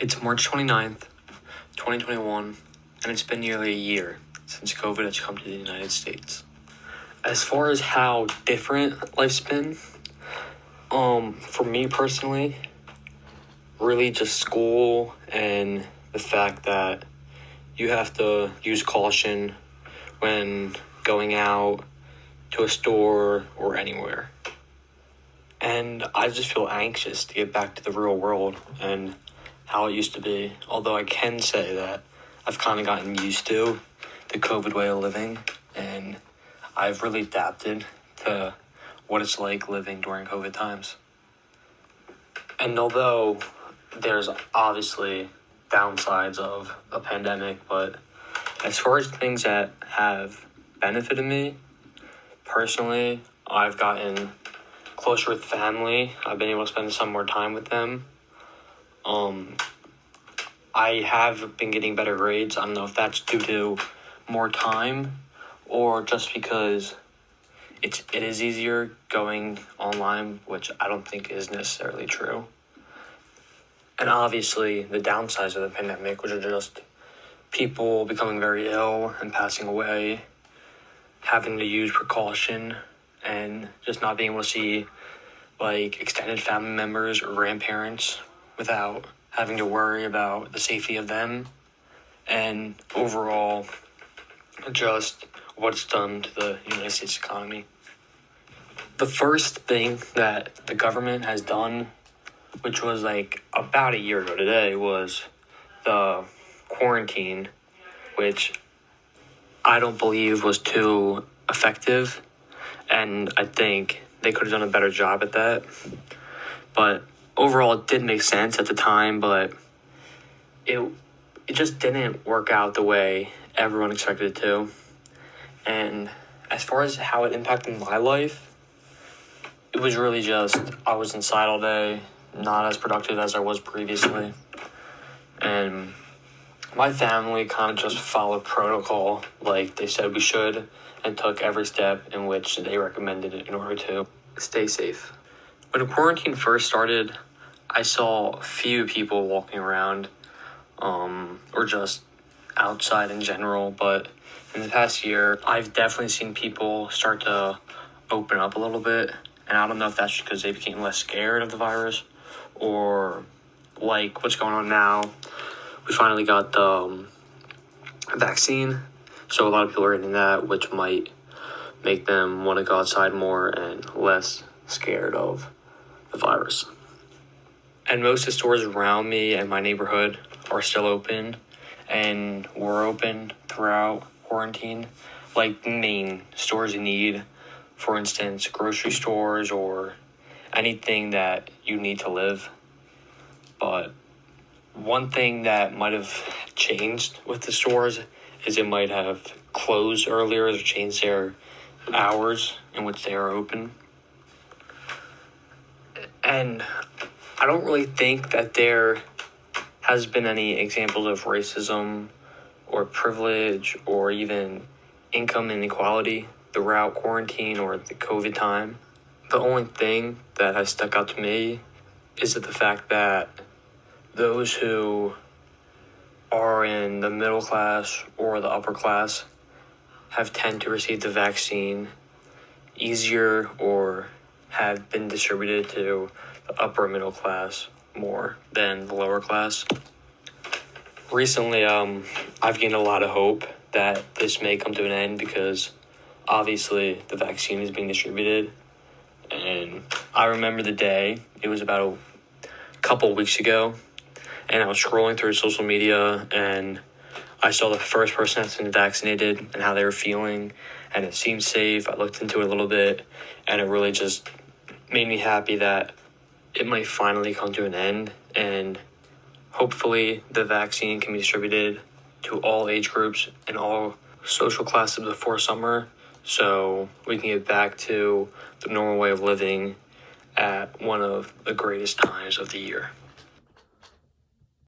It's March 29th, 2021, and it's been nearly a year since COVID has come to the United States. As far as how different life's been, for me personally, really just school and the fact that you have to use caution when going out to a store or anywhere. And I just feel anxious to get back to the real world and how it used to be. Although I can say that I've kind of gotten used to the COVID way of living, and I've really adapted to what it's like living during COVID times. And although there's obviously downsides of a pandemic, but as far as things that have benefited me, personally, I've gotten closer with family. I've been able to spend some more time with them. I have been getting better grades. I don't know if that's due to more time or just because it is easier going online, which I don't think is necessarily true. And obviously the downsides of the pandemic, which are just people becoming very ill and passing away, having to use precaution, and just not being able to see like extended family members or grandparents without having to worry about the safety of them, and overall just what it's done to the United States economy. The first thing that the government has done, which was like about a year ago today, was the quarantine, which I don't believe was too effective, and I think they could have done a better job at that. But overall, it did make sense at the time, but it just didn't work out the way everyone expected it to. And as far as how it impacted my life, it was really just I was inside all day, not as productive as I was previously. And my family kind of just followed protocol like they said we should, and took every step in which they recommended it in order to stay safe. When quarantine first started, I saw few people walking around, or just outside in general, but in the past year, I've definitely seen people start to open up a little bit, and I don't know if that's because they became less scared of the virus, or like what's going on now. We finally got the vaccine, so a lot of people are getting that, which might make them want to go outside more and less scared of the virus. And most of the stores around me and my neighborhood are still open and were open throughout quarantine. Like main stores you need, for instance, grocery stores or anything that you need to live. But one thing that might have changed with the stores is it might have closed earlier or changed their hours in which they are open. And I don't really think that there has been any examples of racism or privilege or even income inequality throughout quarantine or the COVID time. The only thing that has stuck out to me is that the fact that those who are in the middle class or the upper class have tend to receive the vaccine easier or have been distributed to the upper middle class more than the lower class. Recently, I've gained a lot of hope that this may come to an end because obviously the vaccine is being distributed. And I remember the day, it was about a couple weeks ago, and I was scrolling through social media and I saw the first person that's been vaccinated and how they were feeling, and it seemed safe. I looked into it a little bit, and it really just made me happy that it might finally come to an end, and hopefully the vaccine can be distributed to all age groups and all social classes before summer, so we can get back to the normal way of living at one of the greatest times of the year.